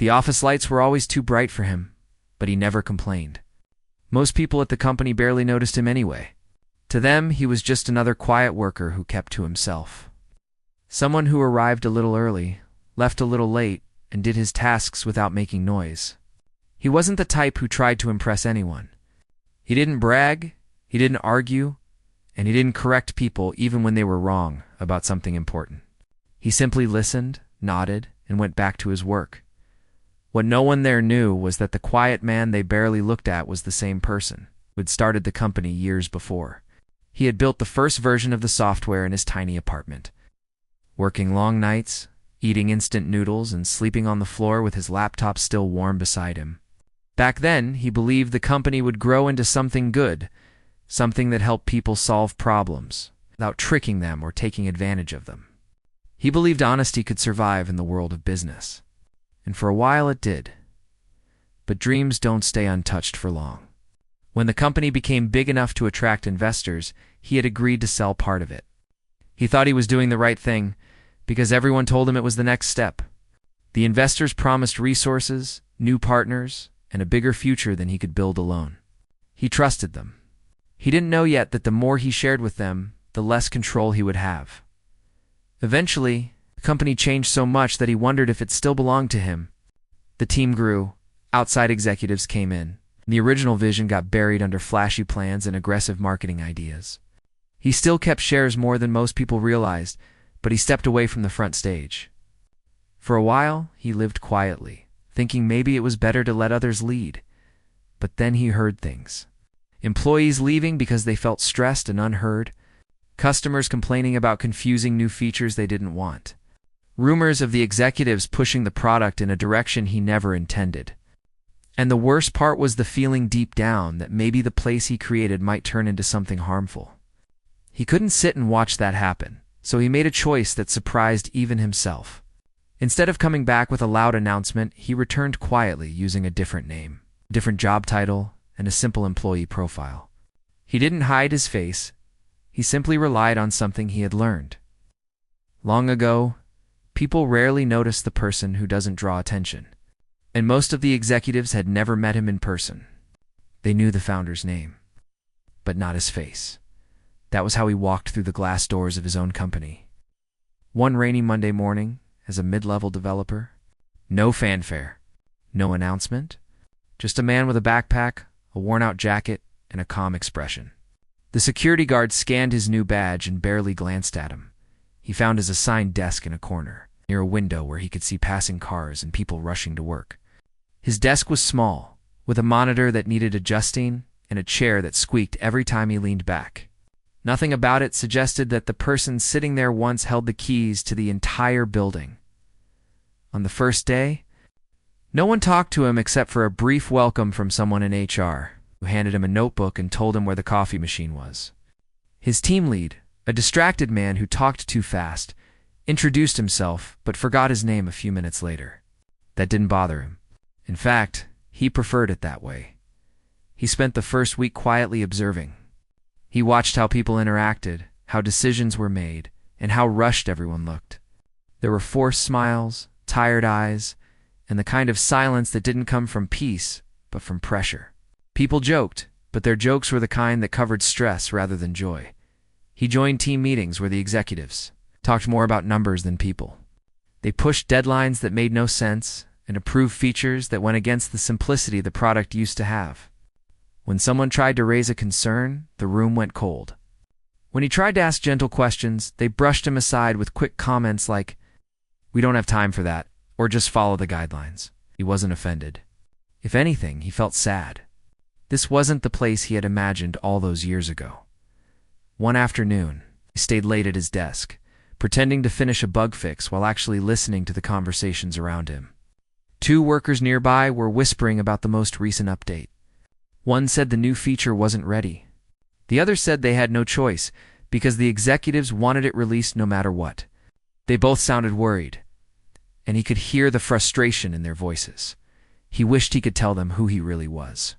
The office lights were always too bright for him, but he never complained. Most people at the company barely noticed him anyway. To them, he was just another quiet worker who kept to himself. Someone who arrived a little early, left a little late, and did his tasks without making noise. He wasn't the type who tried to impress anyone. He didn't brag, he didn't argue, and he didn't correct people even when they were wrong about something important. He simply listened, nodded, and went back to his work. What no one there knew was that the quiet man they barely looked at was the same person who had started the company years before. He had built the first version of the software in his tiny apartment, working long nights, eating instant noodles, and sleeping on the floor with his laptop still warm beside him. Back then, he believed the company would grow into something good, something that helped people solve problems, without tricking them or taking advantage of them. He believed honesty could survive in the world of business. And for a while it did. But dreams don't stay untouched for long. When the company became big enough to attract investors, he had agreed to sell part of it. He thought he was doing the right thing because everyone told him it was the next step. The investors promised resources, new partners, and a bigger future than he could build alone. He trusted them. He didn't know yet that the more he shared with them, the less control he would have. Eventually, the company changed so much that he wondered if it still belonged to him. The team grew, outside executives came in, and the original vision got buried under flashy plans and aggressive marketing ideas. He still kept shares more than most people realized, but he stepped away from the front stage. For a while, he lived quietly, thinking maybe it was better to let others lead. But then he heard things. Employees leaving because they felt stressed and unheard. Customers complaining about confusing new features they didn't want. Rumors of the executives pushing the product in a direction he never intended. And the worst part was the feeling deep down that maybe the place he created might turn into something harmful. He couldn't sit and watch that happen, so he made a choice that surprised even himself. Instead of coming back with a loud announcement, he returned quietly using a different name, a different job title, and a simple employee profile. He didn't hide his face. He simply relied on something he had learned. Long ago, people rarely notice the person who doesn't draw attention, and most of the executives had never met him in person. They knew the founder's name, but not his face. That was how he walked through the glass doors of his own company. One rainy Monday morning, as a mid-level developer, no fanfare, no announcement, just a man with a backpack, a worn-out jacket, and a calm expression. The security guard scanned his new badge and barely glanced at him. He found his assigned desk in a corner, near a window where he could see passing cars and people rushing to work. His desk was small, with a monitor that needed adjusting and a chair that squeaked every time he leaned back. Nothing about it suggested that the person sitting there once held the keys to the entire building. On the first day, no one talked to him except for a brief welcome from someone in HR, who handed him a notebook and told him where the coffee machine was. His team lead, a distracted man who talked too fast, introduced himself but forgot his name a few minutes later. That didn't bother him. In fact, he preferred it that way. He spent the first week quietly observing. He watched how people interacted, how decisions were made, and how rushed everyone looked. There were forced smiles, tired eyes, and the kind of silence that didn't come from peace, but from pressure. People joked, but their jokes were the kind that covered stress rather than joy. He joined team meetings where the executives talked more about numbers than people. They pushed deadlines that made no sense and approved features that went against the simplicity the product used to have. When someone tried to raise a concern, the room went cold. When he tried to ask gentle questions, they brushed him aside with quick comments like, "We don't have time for that," or "Just follow the guidelines." He wasn't offended. If anything, he felt sad. This wasn't the place he had imagined all those years ago. One afternoon, he stayed late at his desk, pretending to finish a bug fix while actually listening to the conversations around him. Two workers nearby were whispering about the most recent update. One said the new feature wasn't ready. The other said they had no choice because the executives wanted it released no matter what. They both sounded worried, and he could hear the frustration in their voices. He wished he could tell them who he really was.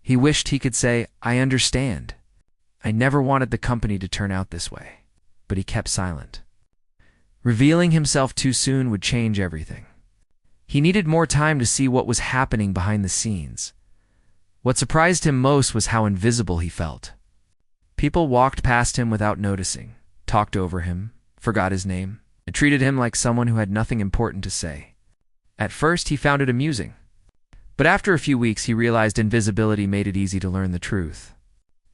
He wished he could say, "I understand. I never wanted the company to turn out this way." But he kept silent. Revealing himself too soon would change everything. He needed more time to see what was happening behind the scenes. What surprised him most was how invisible he felt. People walked past him without noticing, talked over him, forgot his name, and treated him like someone who had nothing important to say. At first, he found it amusing. But after a few weeks, he realized invisibility made it easy to learn the truth.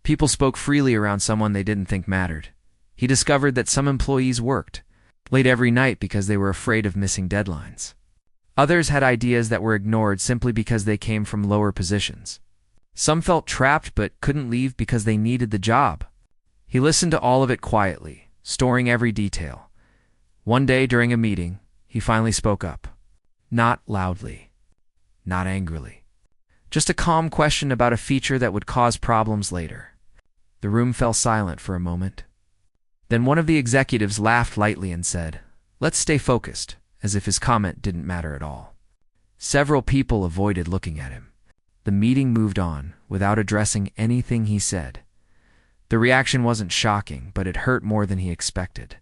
People spoke freely around someone they didn't think mattered. He discovered that some employees worked late every night because they were afraid of missing deadlines. Others had ideas that were ignored simply because they came from lower positions. Some felt trapped but couldn't leave because they needed the job. He listened to all of it quietly, storing every detail. One day during a meeting, he finally spoke up. Not loudly, not angrily. Just a calm question about a feature that would cause problems later. The room fell silent for a moment. Then one of the executives laughed lightly and said, "Let's stay focused," as if his comment didn't matter at all. Several people avoided looking at him. The meeting moved on, without addressing anything he said. The reaction wasn't shocking, but it hurt more than he expected.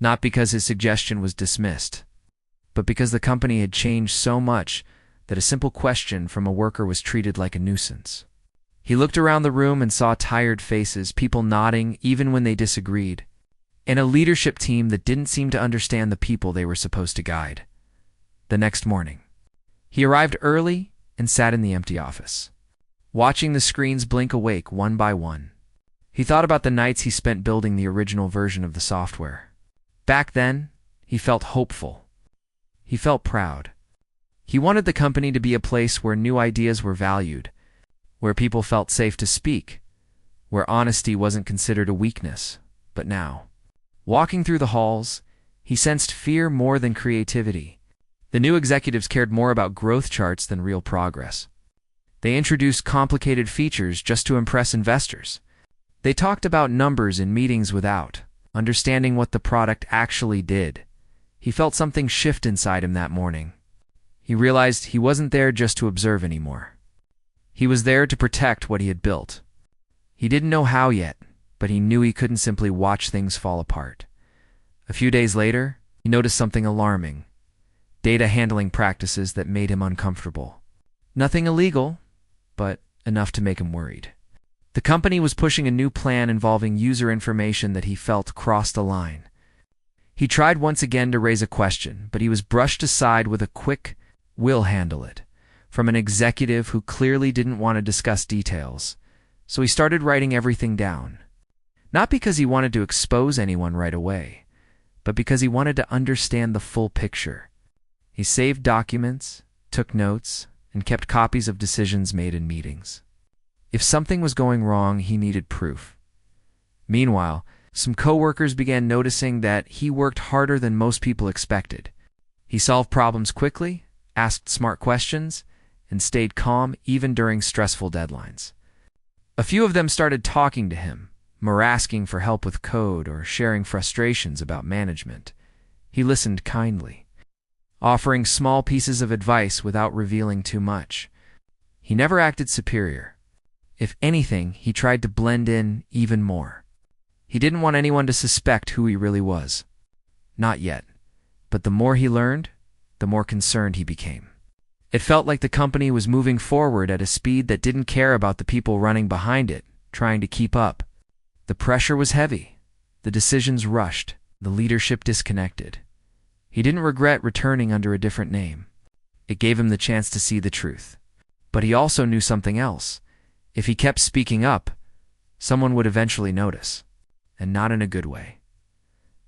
Not because his suggestion was dismissed, but because the company had changed so much that a simple question from a worker was treated like a nuisance. He looked around the room and saw tired faces, people nodding even when they disagreed, and a leadership team that didn't seem to understand the people they were supposed to guide. The next morning, he arrived early and sat in the empty office, watching the screens blink awake one by one. He thought about the nights he spent building the original version of the software. Back then, he felt hopeful. He felt proud. He wanted the company to be a place where new ideas were valued, where people felt safe to speak, where honesty wasn't considered a weakness. But now, walking through the halls, he sensed fear more than creativity. The new executives cared more about growth charts than real progress. They introduced complicated features just to impress investors. They talked about numbers in meetings without understanding what the product actually did. He felt something shift inside him that morning. He realized he wasn't there just to observe anymore. He was there to protect what he had built. He didn't know how yet, but he knew he couldn't simply watch things fall apart. A few days later, he noticed something alarming: data handling practices that made him uncomfortable. Nothing illegal, but enough to make him worried. The company was pushing a new plan involving user information that he felt crossed a line. He tried once again to raise a question, but he was brushed aside with a quick, "We'll handle it," from an executive who clearly didn't want to discuss details. So he started writing everything down. Not because he wanted to expose anyone right away, but because he wanted to understand the full picture. He saved documents, took notes, and kept copies of decisions made in meetings. If something was going wrong, he needed proof. Meanwhile, some coworkers began noticing that he worked harder than most people expected. He solved problems quickly, asked smart questions, and stayed calm even during stressful deadlines. A few of them started talking to him, more asking for help with code or sharing frustrations about management. He listened kindly, offering small pieces of advice without revealing too much. He never acted superior. If anything, he tried to blend in even more. He didn't want anyone to suspect who he really was. Not yet. But the more he learned, the more concerned he became. It felt like the company was moving forward at a speed that didn't care about the people running behind it, trying to keep up. The pressure was heavy. The decisions rushed. The leadership disconnected. He didn't regret returning under a different name. It gave him the chance to see the truth. But he also knew something else. If he kept speaking up, someone would eventually notice, and not in a good way.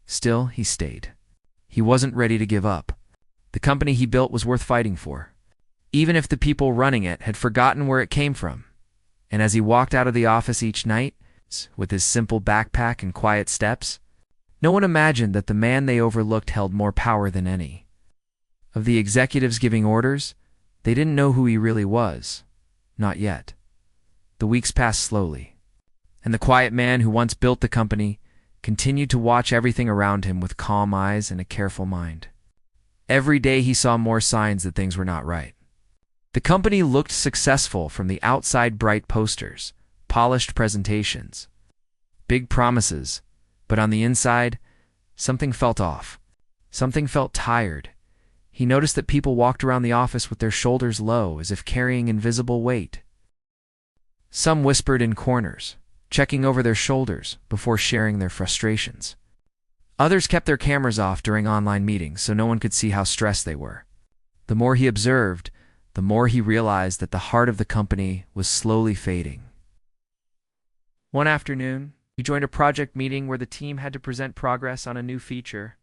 Still, he stayed. He wasn't ready to give up. The company he built was worth fighting for, even if the people running it had forgotten where it came from. And as he walked out of the office each night, with his simple backpack and quiet steps, no one imagined that the man they overlooked held more power than any. Of the executives giving orders, they didn't know who he really was. Not yet. The weeks passed slowly, and the quiet man who once built the company continued to watch everything around him with calm eyes and a careful mind. Every day he saw more signs that things were not right. The company looked successful from the outside: bright posters, polished presentations, big promises, but on the inside, something felt off. Something felt tired. He noticed that people walked around the office with their shoulders low, as if carrying invisible weight. Some whispered in corners, checking over their shoulders before sharing their frustrations. Others kept their cameras off during online meetings so no one could see how stressed they were. The more he observed, the more he realized that the heart of the company was slowly fading. One afternoon, he joined a project meeting where the team had to present progress on a new feature.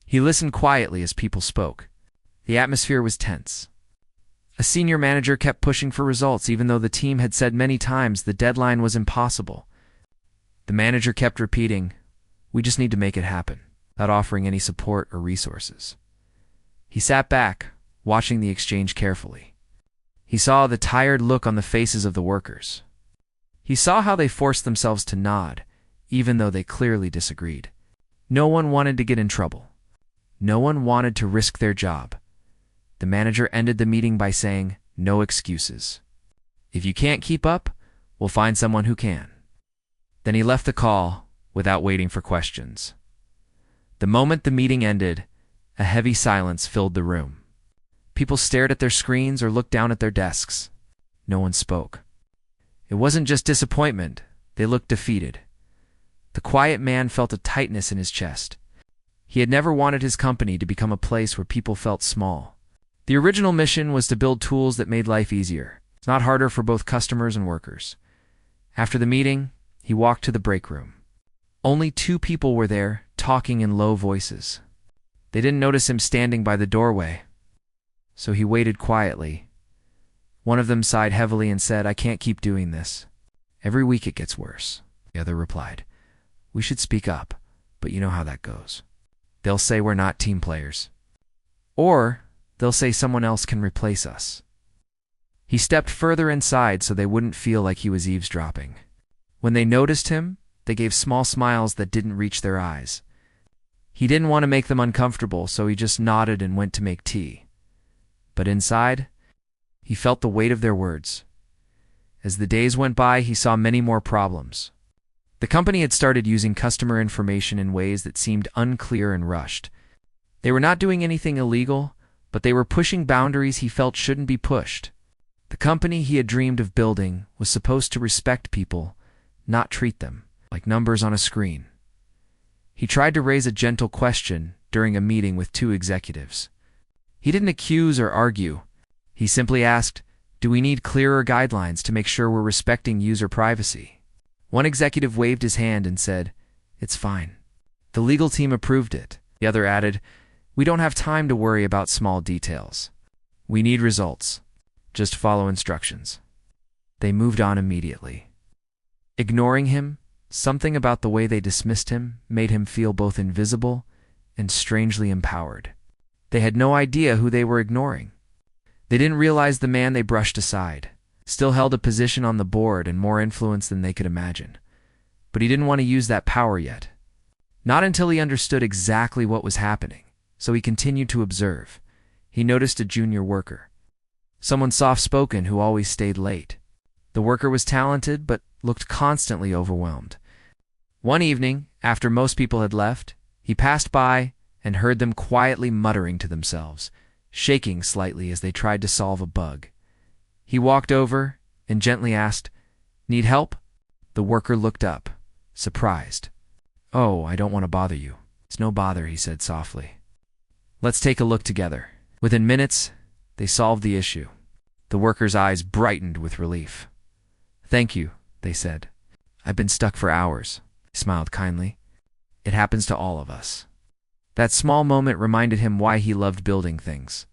He listened quietly as people spoke. The atmosphere was tense. A senior manager kept pushing for results even though the team had said many times the deadline was impossible. The manager kept repeating, "We just need to make it happen," without offering any support or resources. He sat back, watching the exchange carefully. He saw the tired look on the faces of the workers. He saw how they forced themselves to nod, even though they clearly disagreed. No one wanted to get in trouble. No one wanted to risk their job. The manager ended the meeting by saying, "No excuses. If you can't keep up, we'll find someone who can." Then he left the call without waiting for questions. The moment the meeting ended, a heavy silence filled the room. People stared at their screens or looked down at their desks. No one spoke. It wasn't just disappointment, they looked defeated. The quiet man felt a tightness in his chest. He had never wanted his company to become a place where people felt small. The original mission was to build tools that made life easier, not harder for both customers and workers. After the meeting, he walked to the break room. Only 2 people were there, talking in low voices. They didn't notice him standing by the doorway, so he waited quietly. One of them sighed heavily and said, "I can't keep doing this. Every week it gets worse." The other replied, "We should speak up, but you know how that goes. They'll say we're not team players. Or they'll say someone else can replace us." He stepped further inside so they wouldn't feel like he was eavesdropping. When they noticed him, they gave small smiles that didn't reach their eyes. He didn't want to make them uncomfortable, so he just nodded and went to make tea. But inside, he felt the weight of their words. As the days went by, he saw many more problems. The company had started using customer information in ways that seemed unclear and rushed. They were not doing anything illegal, but they were pushing boundaries he felt shouldn't be pushed. The company he had dreamed of building was supposed to respect people, not treat them like numbers on a screen. He tried to raise a gentle question during a meeting with 2 executives. He didn't accuse or argue. He simply asked, "Do we need clearer guidelines to make sure we're respecting user privacy?" One executive waved his hand and said, "It's fine. The legal team approved it." The other added, "We don't have time to worry about small details. We need results. Just follow instructions." They moved on immediately. Ignoring him, something about the way they dismissed him made him feel both invisible and strangely empowered. They had no idea who they were ignoring. They didn't realize the man they brushed aside still held a position on the board and more influence than they could imagine. But he didn't want to use that power yet. Not until he understood exactly what was happening. So he continued to observe. He noticed a junior worker, someone soft-spoken who always stayed late. The worker was talented but looked constantly overwhelmed. One evening, after most people had left, he passed by and heard them quietly muttering to themselves, shaking slightly as they tried to solve a bug. He walked over and gently asked, "Need help?" The worker looked up, surprised. "Oh, I don't want to bother you." "It's no bother," he said softly. "Let's take a look together." Within minutes, they solved the issue. The worker's eyes brightened with relief. "Thank you," they said. "I've been stuck for hours." He smiled kindly. "It happens to all of us." That small moment reminded him why he loved building things.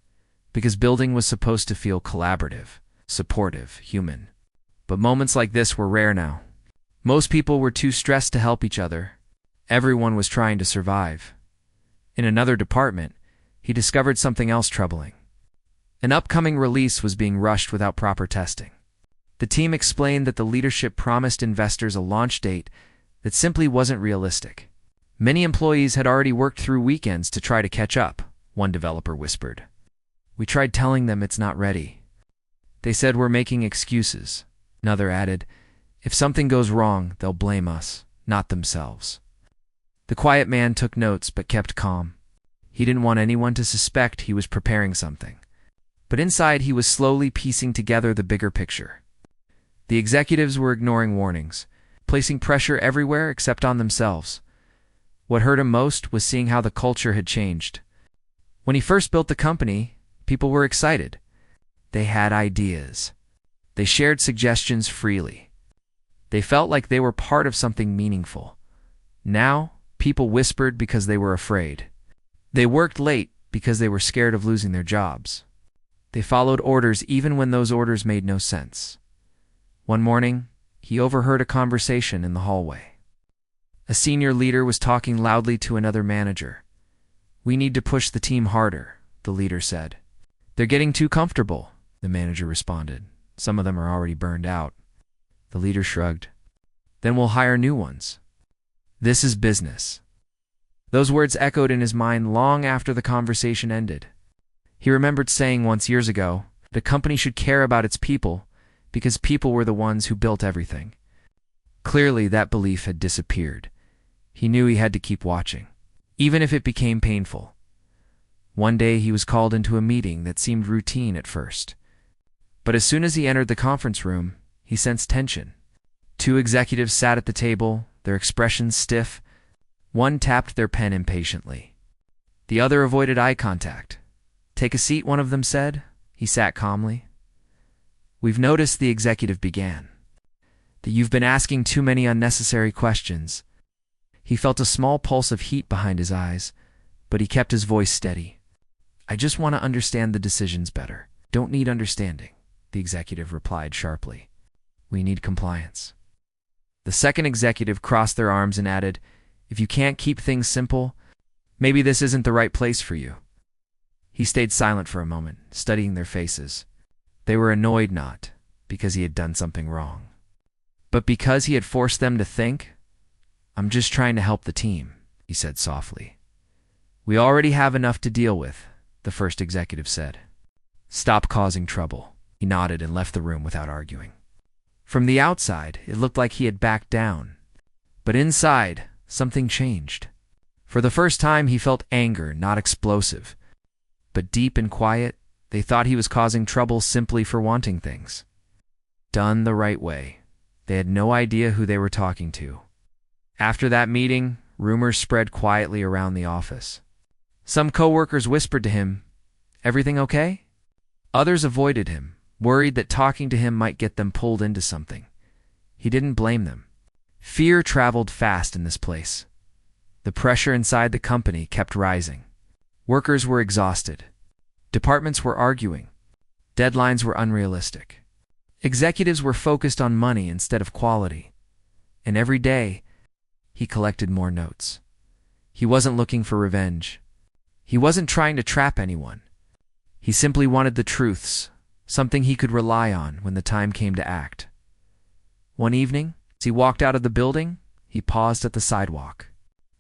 Because building was supposed to feel collaborative, supportive, human. But moments like this were rare now. Most people were too stressed to help each other. Everyone was trying to survive. In another department, he discovered something else troubling. An upcoming release was being rushed without proper testing. The team explained that the leadership promised investors a launch date that simply wasn't realistic. Many employees had already worked through weekends to try to catch up, one developer whispered. "We tried telling them it's not ready. They said we're making excuses." Another added, "If something goes wrong, they'll blame us, not themselves." The quiet man took notes but kept calm. He didn't want anyone to suspect he was preparing something. But inside, he was slowly piecing together the bigger picture. The executives were ignoring warnings, placing pressure everywhere except on themselves. What hurt him most was seeing how the culture had changed. When he first built the company, people were excited. They had ideas. They shared suggestions freely. They felt like they were part of something meaningful. Now, people whispered because they were afraid. They worked late because they were scared of losing their jobs. They followed orders even when those orders made no sense. One morning, he overheard a conversation in the hallway. A senior leader was talking loudly to another manager. "We need to push the team harder," the leader said. "They're getting too comfortable," the manager responded. "Some of them are already burned out." The leader shrugged. "Then we'll hire new ones." This is business. Those words echoed in his mind long after the conversation ended. He remembered saying once years ago, the company should care about its people because people were the ones who built everything. Clearly, that belief had disappeared. He knew he had to keep watching, even if it became painful. One day he was called into a meeting that seemed routine at first. But as soon as he entered the conference room, he sensed tension. Two executives sat at the table, their expressions stiff. One tapped their pen impatiently. The other avoided eye contact. "Take a seat," one of them said. He sat calmly. "We've noticed," the executive began, "that you've been asking too many unnecessary questions." He felt a small pulse of heat behind his eyes, but he kept his voice steady. "I just want to understand the decisions better." "Don't need understanding," the executive replied sharply. "We need compliance." The second executive crossed their arms and added, "If you can't keep things simple, maybe this isn't the right place for you." He stayed silent for a moment, studying their faces. They were annoyed not because he had done something wrong, but because he had forced them to think. "I'm just trying to help the team," he said softly. "We already have enough to deal with," the first executive said. "Stop causing trouble." He nodded and left the room without arguing. From the outside, it looked like he had backed down. But inside, something changed. For the first time, he felt anger, not explosive, but deep and quiet. They thought he was causing trouble simply for wanting things done the right way. They had no idea who they were talking to. After that meeting, rumors spread quietly around the office. Some coworkers whispered to him, "Everything okay?" Others avoided him, worried that talking to him might get them pulled into something. He didn't blame them. Fear traveled fast in this place. The pressure inside the company kept rising. Workers were exhausted. Departments were arguing. Deadlines were unrealistic. Executives were focused on money instead of quality. And every day, he collected more notes. He wasn't looking for revenge. He wasn't trying to trap anyone. He simply wanted the truths, something he could rely on when the time came to act. One evening, as he walked out of the building, he paused at the sidewalk.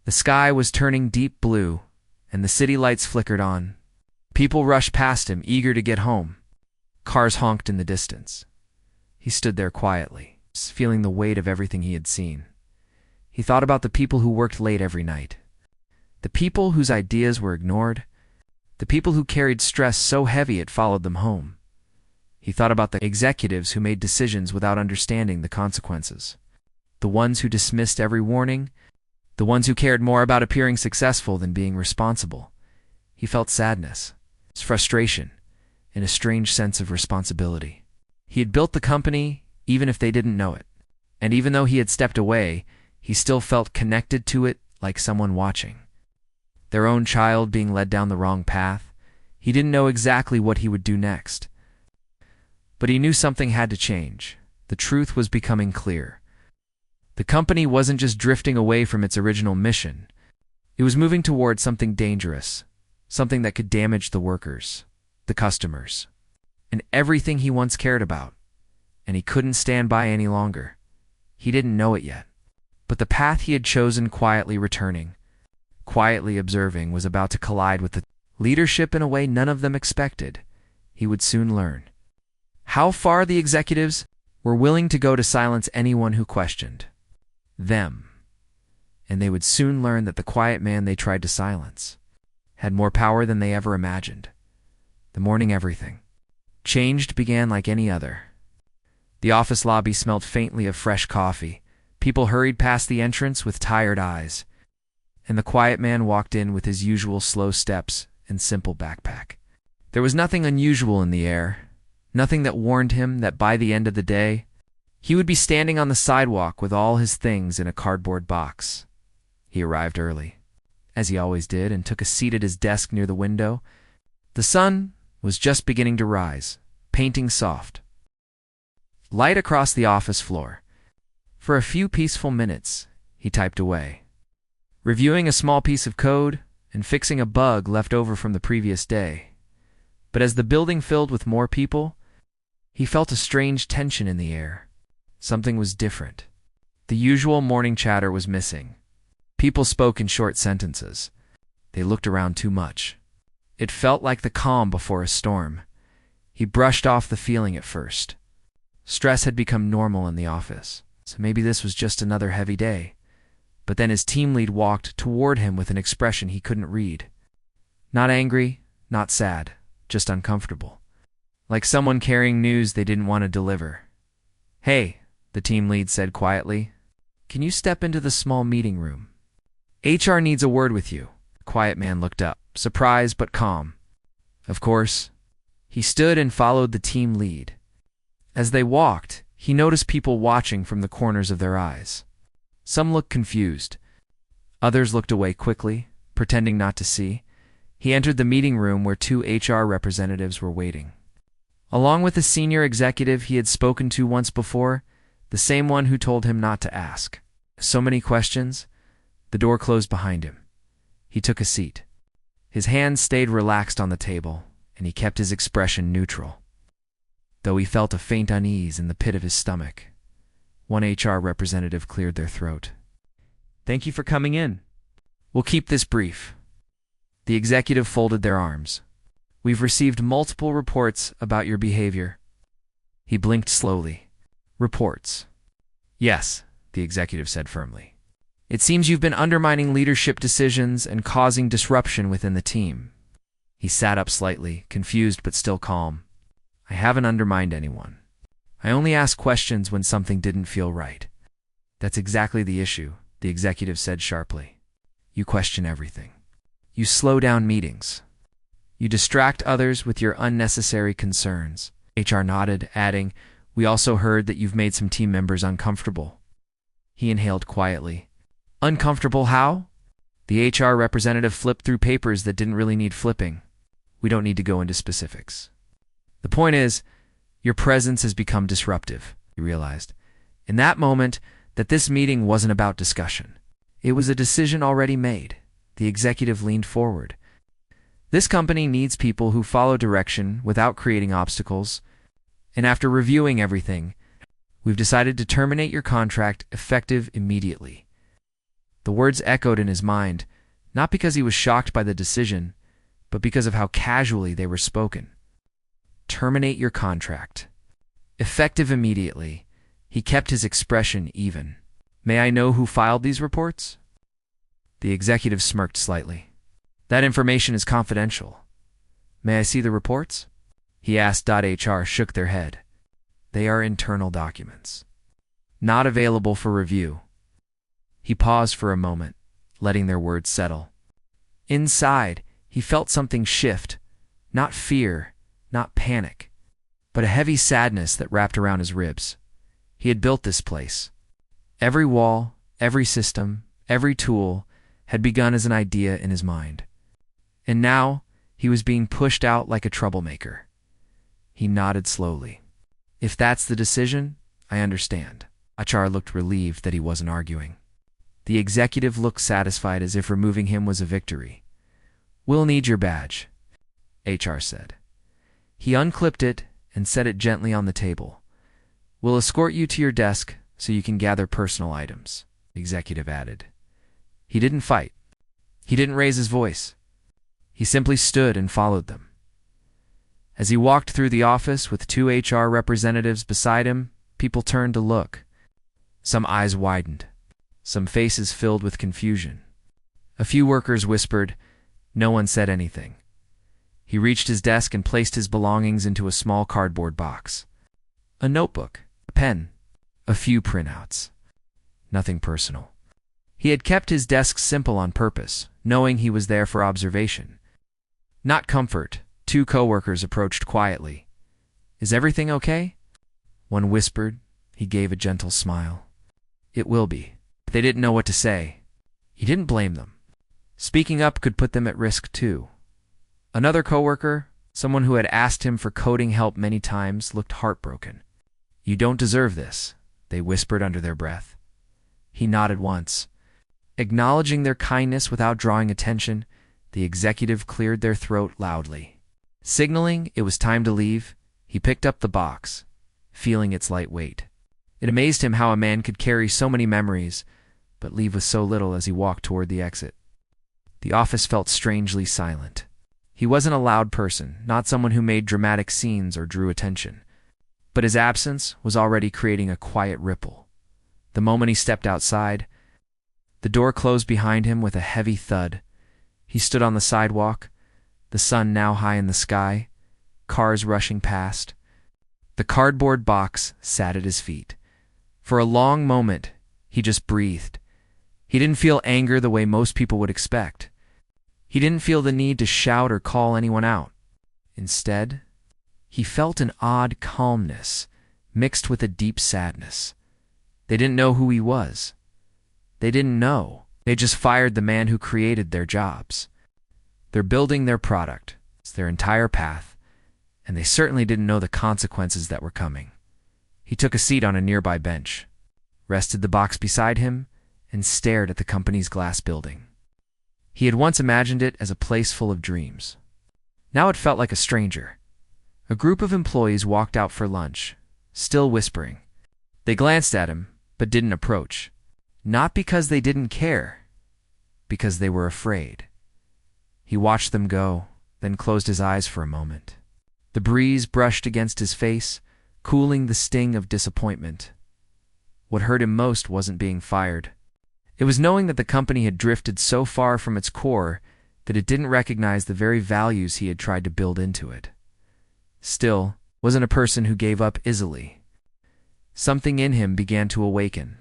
The sky was turning deep blue, and the city lights flickered on. People rushed past him, eager to get home. Cars honked in the distance. He stood there quietly, feeling the weight of everything he had seen. He thought about the people who worked late every night, the people whose ideas were ignored, the people who carried stress so heavy it followed them home. He thought about the executives who made decisions without understanding the consequences, the ones who dismissed every warning, the ones who cared more about appearing successful than being responsible. He felt sadness, frustration, and a strange sense of responsibility. He had built the company even if they didn't know it, and even though he had stepped away, he still felt connected to it like someone watching. Their own child being led down the wrong path, he didn't know exactly what he would do next. But he knew something had to change. The truth was becoming clear. The company wasn't just drifting away from its original mission. It was moving toward something dangerous, something that could damage the workers, the customers, and everything he once cared about. And he couldn't stand by any longer. He didn't know it yet. But the path he had chosen, quietly returning, quietly observing, was about to collide with the leadership in a way none of them expected. He would soon learn how far the executives were willing to go to silence anyone who questioned them. And they would soon learn that the quiet man they tried to silence had more power than they ever imagined. The morning everything changed began like any other. The office lobby smelled faintly of fresh coffee. People hurried past the entrance with tired eyes, and the quiet man walked in with his usual slow steps and simple backpack. There was nothing unusual in the air, nothing that warned him that by the end of the day, he would be standing on the sidewalk with all his things in a cardboard box. He arrived early, as he always did, and took a seat at his desk near the window. The sun was just beginning to rise, painting soft light across the office floor. For a few peaceful minutes, he typed away, reviewing a small piece of code and fixing a bug left over from the previous day. But as the building filled with more people, he felt a strange tension in the air. Something was different. The usual morning chatter was missing. People spoke in short sentences. They looked around too much. It felt like the calm before a storm. He brushed off the feeling at first. Stress had become normal in the office, so maybe this was just another heavy day. But then his team lead walked toward him with an expression he couldn't read. Not angry, not sad, just uncomfortable. Like someone carrying news they didn't want to deliver. "Hey," the team lead said quietly. "Can you step into the small meeting room? HR needs a word with you." The quiet man looked up, surprised but calm. Of course. He stood and followed the team lead. As they walked, he noticed people watching from the corners of their eyes. Some looked confused. Others looked away quickly, pretending not to see. He entered the meeting room where 2 HR representatives were waiting. Along with a senior executive he had spoken to once before, the same one who told him not to ask. So many questions. The door closed behind him. He took a seat. His hands stayed relaxed on the table, and he kept his expression neutral, though he felt a faint unease in the pit of his stomach. One HR representative cleared their throat. "Thank you for coming in. We'll keep this brief." The executive folded their arms. "We've received multiple reports about your behavior." He blinked slowly. "Reports?" "Yes," the executive said firmly. "It seems you've been undermining leadership decisions and causing disruption within the team." He sat up slightly, confused but still calm. "I haven't undermined anyone. I only asked questions when something didn't feel right." "That's exactly the issue," the executive said sharply. "You question everything. You slow down meetings. You distract others with your unnecessary concerns." HR nodded, adding, "We also heard that you've made some team members uncomfortable." He inhaled quietly. "Uncomfortable how?" The HR representative flipped through papers that didn't really need flipping. "We don't need to go into specifics. The point is, your presence has become disruptive," he realized. In that moment, that this meeting wasn't about discussion. It was a decision already made. The executive leaned forward. "This company needs people who follow direction without creating obstacles, and after reviewing everything, we've decided to terminate your contract effective immediately." The words echoed in his mind, not because he was shocked by the decision, but because of how casually they were spoken. Terminate your contract. Effective immediately. He kept his expression even. "May I know who filed these reports?" The executive smirked slightly. "That information is confidential." "May I see the reports?" he asked. HR shook their head. "They are internal documents. Not available for review." He paused for a moment, letting their words settle. Inside, he felt something shift. Not fear, not panic, but a heavy sadness that wrapped around his ribs. He had built this place. Every wall, every system, every tool had begun as an idea in his mind. And now, he was being pushed out like a troublemaker. He nodded slowly. "If that's the decision, I understand." HR looked relieved that he wasn't arguing. The executive looked satisfied, as if removing him was a victory. "We'll need your badge," HR said. He unclipped it and set it gently on the table. "We'll escort you to your desk so you can gather personal items," the executive added. He didn't fight. He didn't raise his voice. He simply stood and followed them. As he walked through the office with 2 HR representatives beside him, people turned to look. Some eyes widened. Some faces filled with confusion. A few workers whispered, No one said anything. He reached his desk and placed his belongings into a small cardboard box. A notebook, a pen, a few printouts. Nothing personal. He had kept his desk simple on purpose, knowing he was there for observation, not comfort. Two coworkers approached quietly. "Is everything okay?" One whispered. He gave a gentle smile. "It will be." They didn't know what to say. He didn't blame them. Speaking up could put them at risk too. Another coworker, someone who had asked him for coding help many times, looked heartbroken. "You don't deserve this," they whispered under their breath. He nodded once. Acknowledging their kindness without drawing attention, the executive cleared their throat loudly. Signaling it was time to leave, he picked up the box, feeling its light weight. It amazed him how a man could carry so many memories, but leave with so little as he walked toward the exit. The office felt strangely silent. He wasn't a loud person, not someone who made dramatic scenes or drew attention. But his absence was already creating a quiet ripple. The moment he stepped outside, the door closed behind him with a heavy thud. He stood on the sidewalk, the sun now high in the sky, cars rushing past. The cardboard box sat at his feet. For a long moment, he just breathed. He didn't feel anger the way most people would expect. He didn't feel the need to shout or call anyone out. Instead, he felt an odd calmness mixed with a deep sadness. They didn't know who he was. They didn't know. They just fired the man who created their jobs. They're building their product. It's their entire path. And they certainly didn't know the consequences that were coming. He took a seat on a nearby bench, rested the box beside him, and stared at the company's glass building. He had once imagined it as a place full of dreams. Now it felt like a stranger. A group of employees walked out for lunch, still whispering. They glanced at him, but didn't approach. Not because they didn't care, because they were afraid. He watched them go, then closed his eyes for a moment. The breeze brushed against his face, cooling the sting of disappointment. What hurt him most wasn't being fired. It was knowing that the company had drifted so far from its core that it didn't recognize the very values he had tried to build into it. Still, wasn't a person who gave up easily. Something in him began to awaken.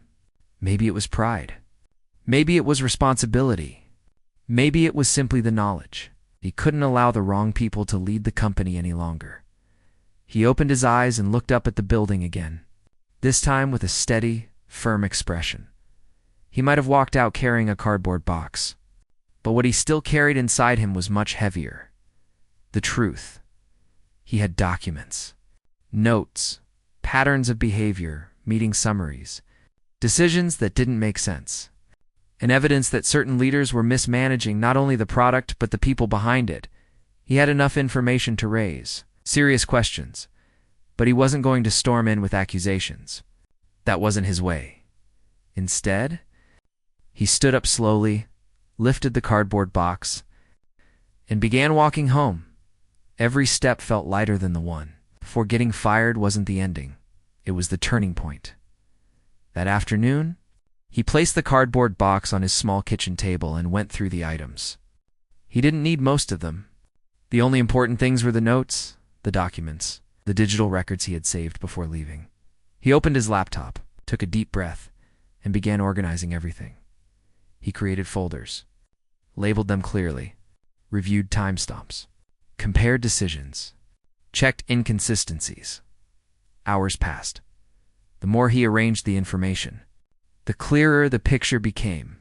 Maybe it was pride. Maybe it was responsibility. Maybe it was simply the knowledge. He couldn't allow the wrong people to lead the company any longer. He opened his eyes and looked up at the building again, this time with a steady, firm expression. He might have walked out carrying a cardboard box, but what he still carried inside him was much heavier. The truth. He had documents, notes, patterns of behavior, meeting summaries, decisions that didn't make sense, and evidence that certain leaders were mismanaging not only the product but the people behind it. He had enough information to raise serious questions, but he wasn't going to storm in with accusations. That wasn't his way. Instead, he stood up slowly, lifted the cardboard box, and began walking home. Every step felt lighter than the one. For getting fired wasn't the ending. It was the turning point. That afternoon, he placed the cardboard box on his small kitchen table and went through the items. He didn't need most of them. The only important things were the notes, the documents, the digital records he had saved before leaving. He opened his laptop, took a deep breath, and began organizing everything. He created folders, labeled them clearly, reviewed timestamps, compared decisions, checked inconsistencies. Hours passed. The more he arranged the information, the clearer the picture became.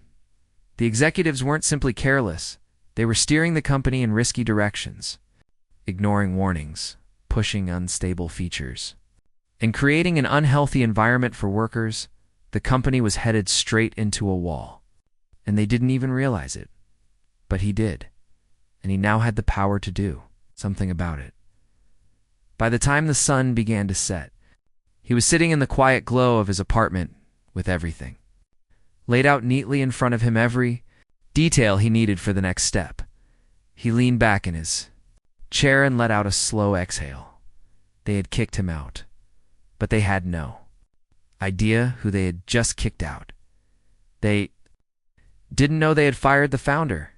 The executives weren't simply careless. They were steering the company in risky directions, ignoring warnings, pushing unstable features, and creating an unhealthy environment for workers. The company was headed straight into a wall, and they didn't even realize it. But he did, and he now had the power to do something about it. By the time the sun began to set, he was sitting in the quiet glow of his apartment with everything laid out neatly in front of him, every detail he needed for the next step. He leaned back in his chair and let out a slow exhale. They had kicked him out, but they had no idea who they had just kicked out. They didn't know they had fired the founder.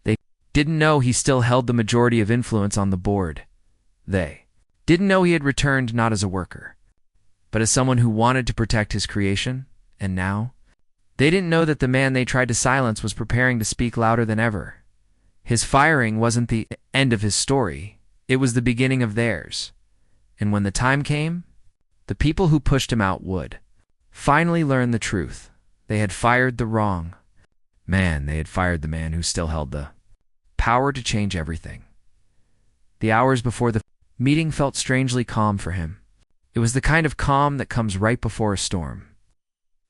They didn't know he still held the majority of influence on the board. They didn't know he had returned not as a worker, but as someone who wanted to protect his creation, and now they didn't know that the man they tried to silence was preparing to speak louder than ever. His firing wasn't the end of his story, it was the beginning of theirs. And when the time came, the people who pushed him out would finally learn the truth. They had fired the wrong man. They had fired the man who still held the power to change everything. The hours before the meeting felt strangely calm for him. It was the kind of calm that comes right before a storm.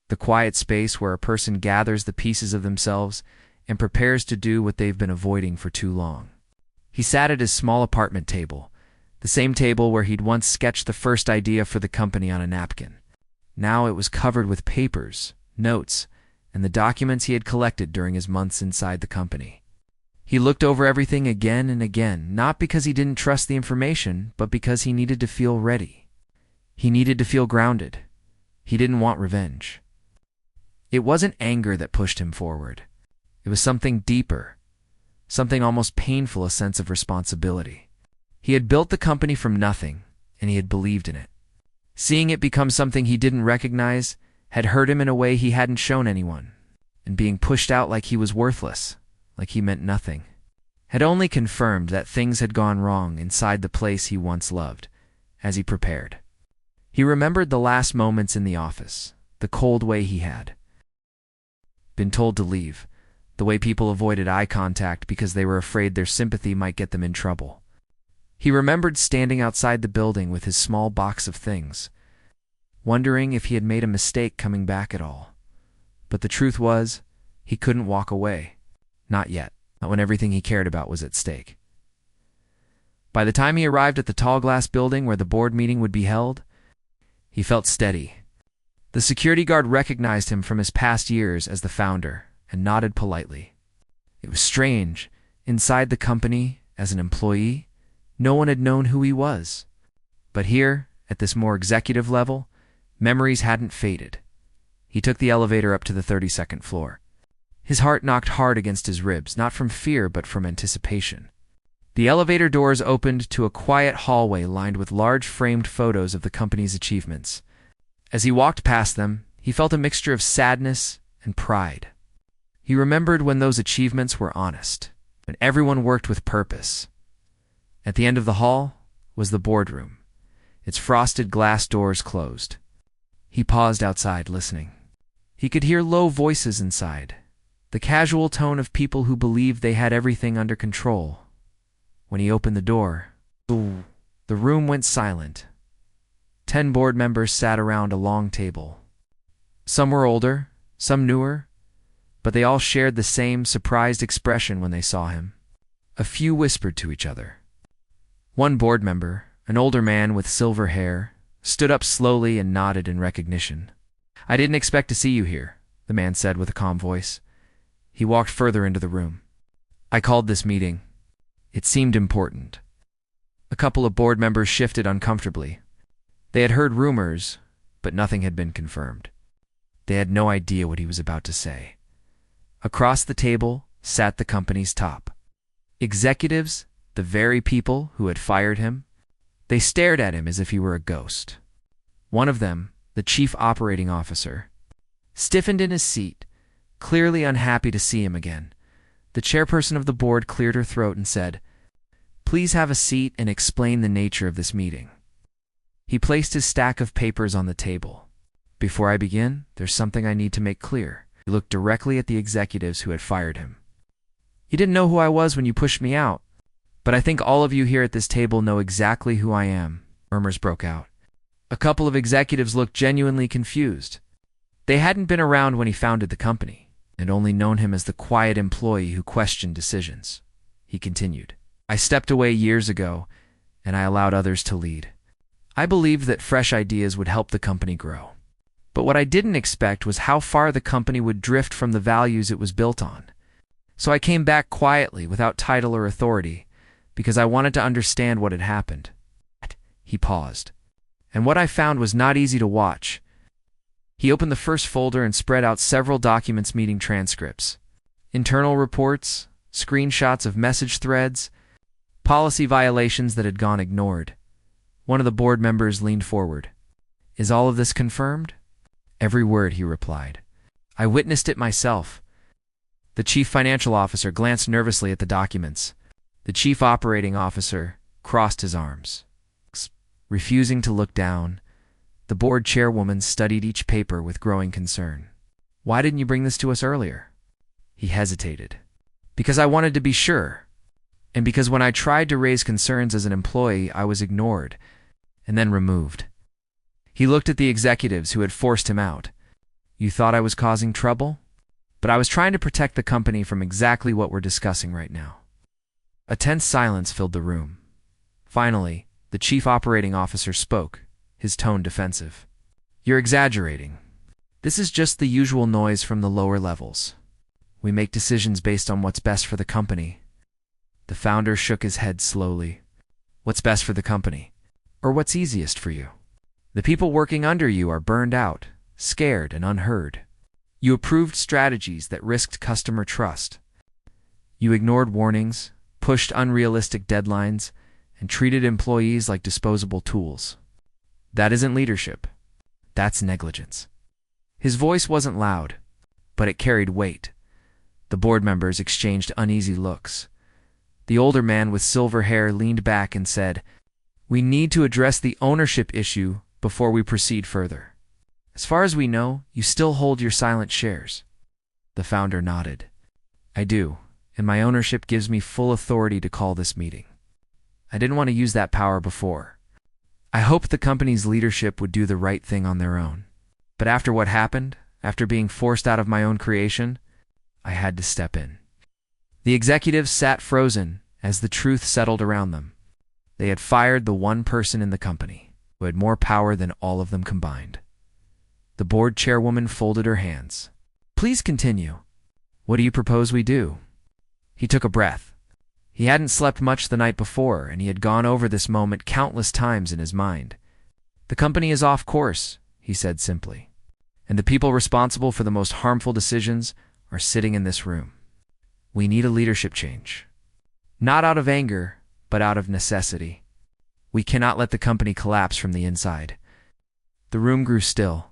The quiet space where a person gathers the pieces of themselves and prepares to do what they've been avoiding for too long. He sat at his small apartment table, the same table where he'd once sketched the first idea for the company on a napkin. Now it was covered with papers, notes, and the documents he had collected during his months inside the company. He looked over everything again and again, not because he didn't trust the information, but because he needed to feel ready. He needed to feel grounded. He didn't want revenge. It wasn't anger that pushed him forward. It was something deeper, something almost painful, a sense of responsibility. He had built the company from nothing, and he had believed in it. Seeing it become something he didn't recognize had hurt him in a way he hadn't shown anyone, and being pushed out like he was worthless, like he meant nothing, had only confirmed that things had gone wrong inside the place he once loved. As he prepared, he remembered the last moments in the office, the cold way he had been told to leave, the way people avoided eye contact because they were afraid their sympathy might get them in trouble. He remembered standing outside the building with his small box of things, wondering if he had made a mistake coming back at all. But the truth was, he couldn't walk away. Not yet, not when everything he cared about was at stake. By the time he arrived at the tall glass building where the board meeting would be held, he felt steady. The security guard recognized him from his past years as the founder and nodded politely. It was strange. Inside the company, as an employee, no one had known who he was. But here, at this more executive level, memories hadn't faded. He took the elevator up to the 32nd floor. His heart knocked hard against his ribs, not from fear but from anticipation. The elevator doors opened to a quiet hallway lined with large framed photos of the company's achievements. As he walked past them, he felt a mixture of sadness and pride. He remembered when those achievements were honest, when everyone worked with purpose. At the end of the hall was the boardroom, its frosted glass doors closed. He paused outside, listening. He could hear low voices inside, the casual tone of people who believed they had everything under control. When he opened the door, the room went silent. 10 board members sat around a long table. Some were older, some newer, but they all shared the same surprised expression when they saw him. A few whispered to each other. One board member, an older man with silver hair, stood up slowly and nodded in recognition. "I didn't expect to see you here," the man said with a calm voice. He walked further into the room. "I called this meeting. It seemed important." A couple of board members shifted uncomfortably. They had heard rumors, but nothing had been confirmed. They had no idea what he was about to say. Across the table sat the company's top executives, the very people who had fired him. They stared at him as if he were a ghost. One of them, the chief operating officer, stiffened in his seat, clearly unhappy to see him again. The chairperson of the board cleared her throat and said, "Please have a seat and explain the nature of this meeting." He placed his stack of papers on the table. "Before I begin, there's something I need to make clear." He looked directly at the executives who had fired him. "You didn't know who I was when you pushed me out, but I think all of you here at this table know exactly who I am," murmurs broke out. A couple of executives looked genuinely confused. They hadn't been around when he founded the company, and only known him as the quiet employee who questioned decisions. He continued, "I stepped away years ago, and I allowed others to lead. I believed that fresh ideas would help the company grow. But what I didn't expect was how far the company would drift from the values it was built on. So I came back quietly, without title or authority, because I wanted to understand what had happened." He paused. "And what I found was not easy to watch." He opened the first folder and spread out several documents, meeting transcripts, internal reports, screenshots of message threads, policy violations that had gone ignored. One of the board members leaned forward. "Is all of this confirmed?" "Every word," he replied. "I witnessed it myself." The chief financial officer glanced nervously at the documents. The chief operating officer crossed his arms. Refusing to look down, the board chairwoman studied each paper with growing concern. "Why didn't you bring this to us earlier?" He hesitated. "Because I wanted to be sure. And because when I tried to raise concerns as an employee, I was ignored and then removed." He looked at the executives who had forced him out. "You thought I was causing trouble? But I was trying to protect the company from exactly what we're discussing right now." A tense silence filled the room. Finally, the chief operating officer spoke, his tone defensive. "You're exaggerating. This is just the usual noise from the lower levels. We make decisions based on what's best for the company." The founder shook his head slowly. "What's best for the company? Or what's easiest for you? The people working under you are burned out, scared, and unheard. You approved strategies that risked customer trust. You ignored warnings, pushed unrealistic deadlines, and treated employees like disposable tools. That isn't leadership. That's negligence." His voice wasn't loud, but it carried weight. The board members exchanged uneasy looks. The older man with silver hair leaned back and said, "We need to address the ownership issue before we proceed further. As far as we know, you still hold your silent shares." The founder nodded. "I do, and my ownership gives me full authority to call this meeting. I didn't want to use that power before. I hoped the company's leadership would do the right thing on their own. But after what happened, after being forced out of my own creation, I had to step in." The executives sat frozen as the truth settled around them. They had fired the one person in the company who had more power than all of them combined. The board chairwoman folded her hands. "Please continue. What do you propose we do?" He took a breath. He hadn't slept much the night before, and he had gone over this moment countless times in his mind. "The company is off course," he said simply, "and the people responsible for the most harmful decisions are sitting in this room. We need a leadership change. Not out of anger, but out of necessity. We cannot let the company collapse from the inside." The room grew still.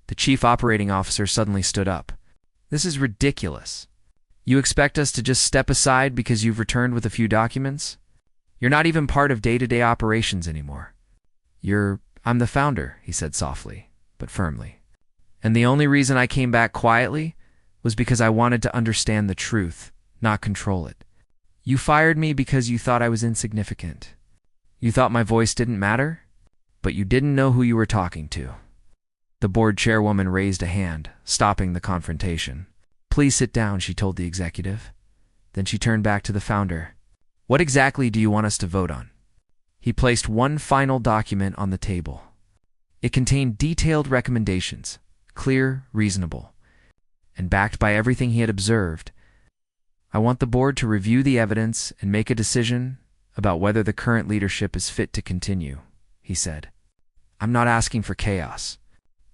The chief operating officer suddenly stood up. "This is ridiculous. You expect us to just step aside because you've returned with a few documents? You're not even part of day-to-day operations anymore." "I'm the founder," he said softly, but firmly. "And the only reason I came back quietly was because I wanted to understand the truth, not control it. You fired me because you thought I was insignificant. You thought my voice didn't matter, but you didn't know who you were talking to." The board chairwoman raised a hand, stopping the confrontation. "Please sit down," she told the executive. Then she turned back to the founder. "What exactly do you want us to vote on?" He placed one final document on the table. It contained detailed recommendations, clear, reasonable, and backed by everything he had observed. "I want the board to review the evidence and make a decision about whether the current leadership is fit to continue," he said. "I'm not asking for chaos.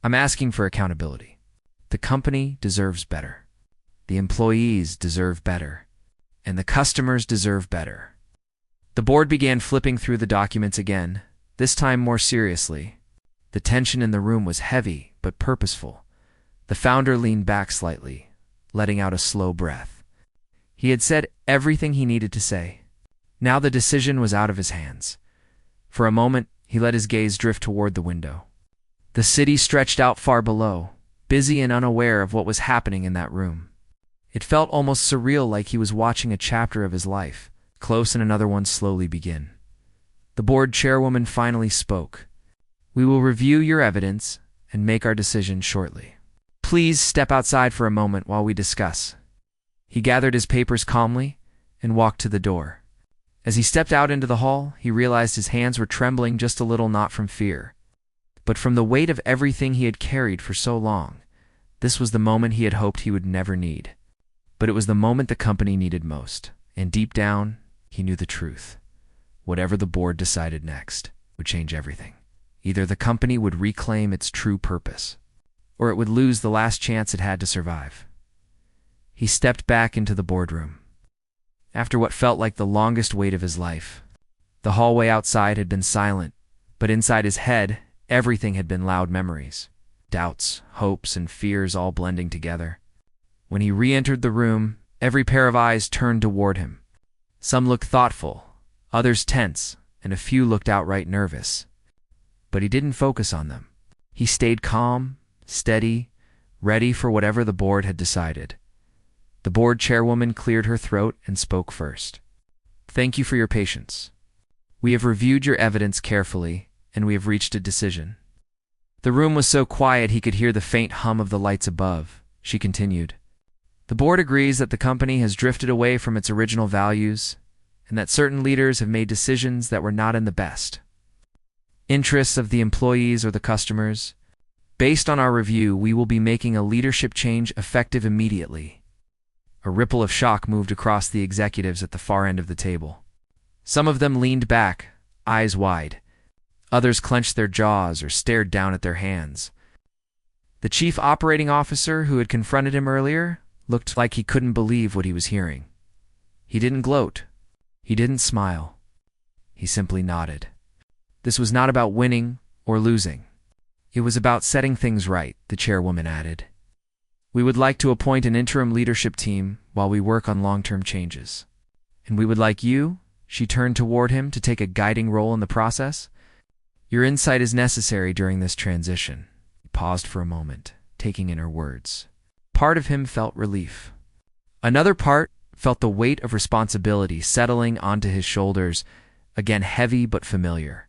I'm asking for accountability. The company deserves better. The employees deserve better. And the customers deserve better." The board began flipping through the documents again, this time more seriously. The tension in the room was heavy but purposeful. The founder leaned back slightly, letting out a slow breath. He had said everything he needed to say. Now the decision was out of his hands. For a moment, he let his gaze drift toward the window. The city stretched out far below, busy and unaware of what was happening in that room. It felt almost surreal, like he was watching a chapter of his life, close and another one slowly begin. The board chairwoman finally spoke. "We will review your evidence and make our decision shortly. Please step outside for a moment while we discuss." He gathered his papers calmly and walked to the door. As he stepped out into the hall, he realized his hands were trembling just a little, not from fear, but from the weight of everything he had carried for so long. This was the moment he had hoped he would never need. But it was the moment the company needed most, and deep down, he knew the truth. Whatever the board decided next would change everything. Either the company would reclaim its true purpose, or it would lose the last chance it had to survive. He stepped back into the boardroom. after what felt like the longest wait of his life. The hallway outside had been silent, but inside his head, everything had been loud memories. Doubts, hopes, and fears all blending together. When he re-entered the room, every pair of eyes turned toward him. Some looked thoughtful, others tense, and a few looked outright nervous. But he didn't focus on them. He stayed calm, steady, ready for whatever the board had decided. The board chairwoman cleared her throat and spoke first. "Thank you for your patience. We have reviewed your evidence carefully, and we have reached a decision." The room was so quiet he could hear the faint hum of the lights above. She continued. "The board agrees that the company has drifted away from its original values, and that certain leaders have made decisions that were not in the best interests of the employees or the customers. Based on our review, we will be making a leadership change effective immediately." A ripple of shock moved across the executives at the far end of the table. Some of them leaned back, eyes wide. Others clenched their jaws or stared down at their hands. The chief operating officer who had confronted him earlier looked like he couldn't believe what he was hearing. He didn't gloat. He didn't smile. He simply nodded. This was not about winning or losing. It was about setting things right, the chairwoman added. "We would like to appoint an interim leadership team while we work on long-term changes. And we would like you," she turned toward him, "to take a guiding role in the process. Your insight is necessary during this transition." He paused for a moment, taking in her words. Part of him felt relief. Another part felt the weight of responsibility settling onto his shoulders, again heavy but familiar.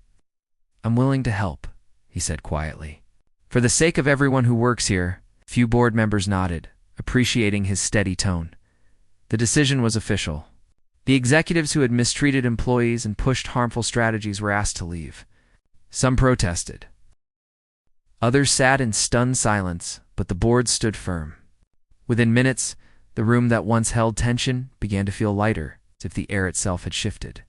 "I'm willing to help," he said quietly. "For the sake of everyone who works here." Few board members nodded, appreciating his steady tone. The decision was official. The executives who had mistreated employees and pushed harmful strategies were asked to leave. Some protested. Others sat in stunned silence, but the board stood firm. Within minutes, the room that once held tension began to feel lighter, as if the air itself had shifted.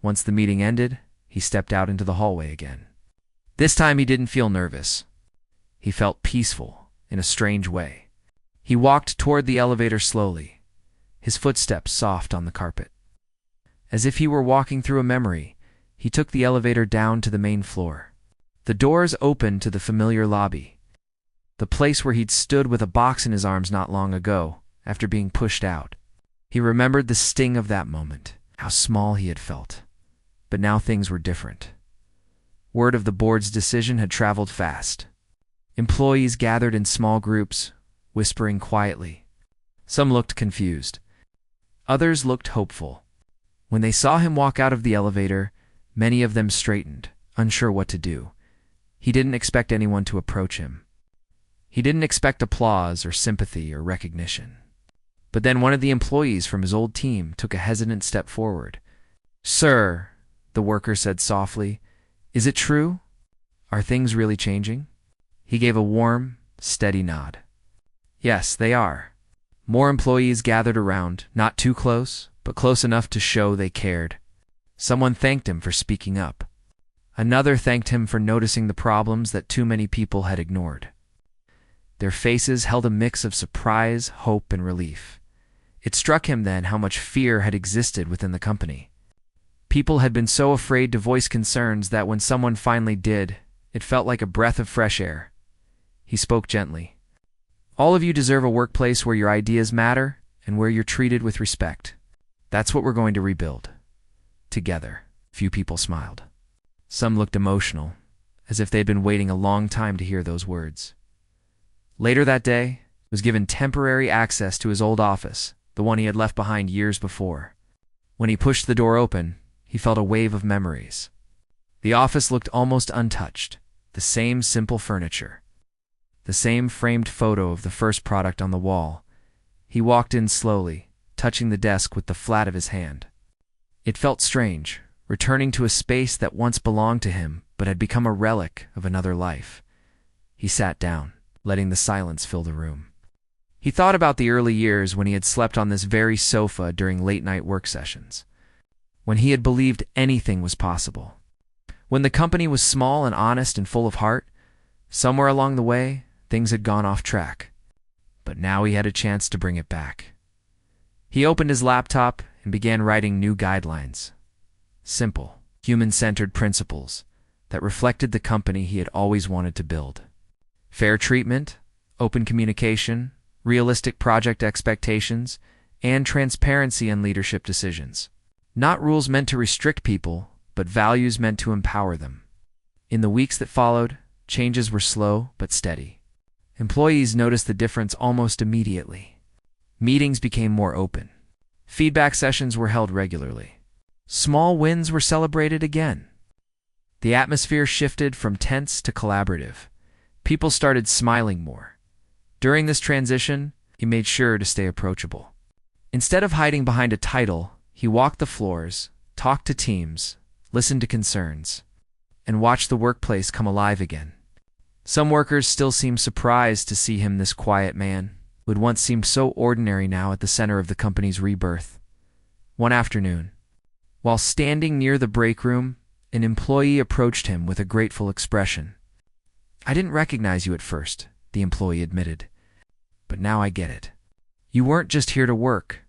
Once the meeting ended, he stepped out into the hallway again. This time he didn't feel nervous. He felt peaceful. In a strange way. He walked toward the elevator slowly, his footsteps soft on the carpet. As if he were walking through a memory, he took the elevator down to the main floor. The doors opened to the familiar lobby, the place where he'd stood with a box in his arms not long ago, after being pushed out. He remembered the sting of that moment, how small he had felt. But now things were different. Word of the board's decision had traveled fast. Employees gathered in small groups, whispering quietly. Some looked confused. Others looked hopeful. When they saw him walk out of the elevator, many of them straightened, unsure what to do. He didn't expect anyone to approach him. He didn't expect applause or sympathy or recognition. But then one of the employees from his old team took a hesitant step forward. "Sir," the worker said softly, "is it true? Are things really changing?" He gave a warm, steady nod. "Yes, they are." More employees gathered around, not too close, but close enough to show they cared. Someone thanked him for speaking up. Another thanked him for noticing the problems that too many people had ignored. Their faces held a mix of surprise, hope, and relief. It struck him then how much fear had existed within the company. People had been so afraid to voice concerns that when someone finally did, it felt like a breath of fresh air. He spoke gently. "All of you deserve a workplace where your ideas matter and where you're treated with respect. That's what we're going to rebuild. Together." Few people smiled. Some looked emotional, as if they'd been waiting a long time to hear those words. Later that day, he was given temporary access to his old office, the one he had left behind years before. When he pushed the door open, he felt a wave of memories. The office looked almost untouched, the same simple furniture. The same framed photo of the first product on the wall. He walked in slowly, touching the desk with the flat of his hand. It felt strange, returning to a space that once belonged to him but had become a relic of another life. He sat down, letting the silence fill the room. He thought about the early years when he had slept on this very sofa during late-night work sessions, when he had believed anything was possible. When the company was small and honest and full of heart, somewhere along the way, things had gone off track. But now he had a chance to bring it back. He opened his laptop and began writing new guidelines. Simple, human-centered principles that reflected the company he had always wanted to build. Fair treatment, open communication, realistic project expectations, and transparency in leadership decisions. Not rules meant to restrict people, but values meant to empower them. In the weeks that followed, changes were slow but steady. Employees noticed the difference almost immediately. Meetings became more open. Feedback sessions were held regularly. Small wins were celebrated again. The atmosphere shifted from tense to collaborative. People started smiling more. During this transition, he made sure to stay approachable. Instead of hiding behind a title, he walked the floors, talked to teams, listened to concerns, and watched the workplace come alive again. Some workers still seemed surprised to see him, this quiet man, who had once seemed so ordinary, now at the center of the company's rebirth. One afternoon, while standing near the break room, an employee approached him with a grateful expression. "I didn't recognize you at first," the employee admitted. "But now I get it. You weren't just here to work.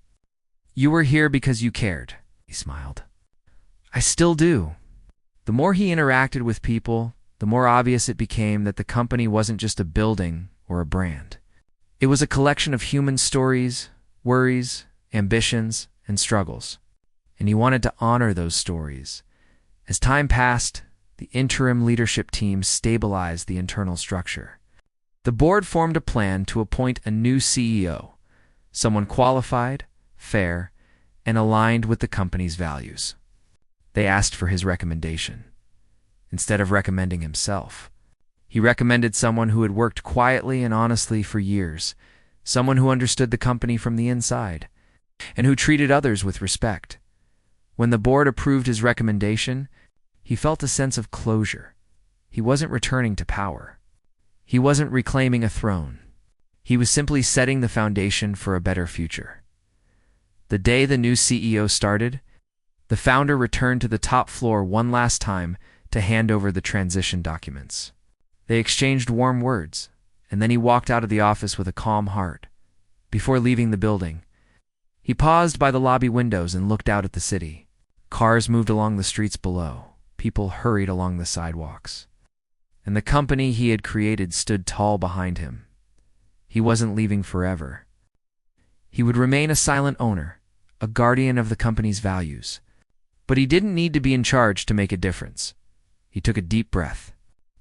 You were here because you cared," he smiled. "I still do." The more he interacted with people, the more obvious it became that the company wasn't just a building or a brand. It was a collection of human stories, worries, ambitions, and struggles. And he wanted to honor those stories. As time passed, the interim leadership team stabilized the internal structure. The board formed a plan to appoint a new CEO, someone qualified, fair, and aligned with the company's values. They asked for his recommendation. Instead of recommending himself, he recommended someone who had worked quietly and honestly for years, someone who understood the company from the inside, and who treated others with respect. When the board approved his recommendation, he felt a sense of closure. He wasn't returning to power. He wasn't reclaiming a throne. He was simply setting the foundation for a better future. The day the new CEO started, the founder returned to the top floor one last time to hand over the transition documents. They exchanged warm words, and then he walked out of the office with a calm heart. Before leaving the building, he paused by the lobby windows and looked out at the city. Cars moved along the streets below. People hurried along the sidewalks. And the company he had created stood tall behind him. He wasn't leaving forever. He would remain a silent owner, a guardian of the company's values. But he didn't need to be in charge to make a difference. He took a deep breath.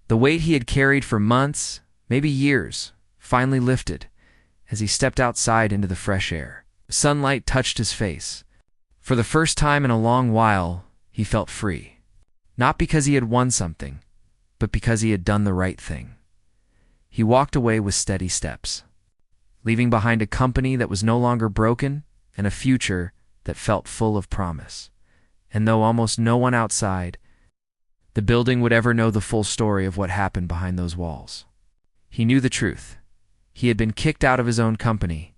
The weight he had carried for months, maybe years, finally lifted as he stepped outside into the fresh air. Sunlight touched his face. For the first time in a long while, he felt free. Not because he had won something, but because he had done the right thing. He walked away with steady steps, leaving behind a company that was no longer broken and a future that felt full of promise. And though almost no one outside the building would ever know the full story of what happened behind those walls, he knew the truth. He had been kicked out of his own company,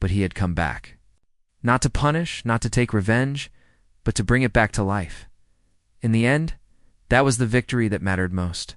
but he had come back. Not to punish, not to take revenge, but to bring it back to life. In the end, that was the victory that mattered most.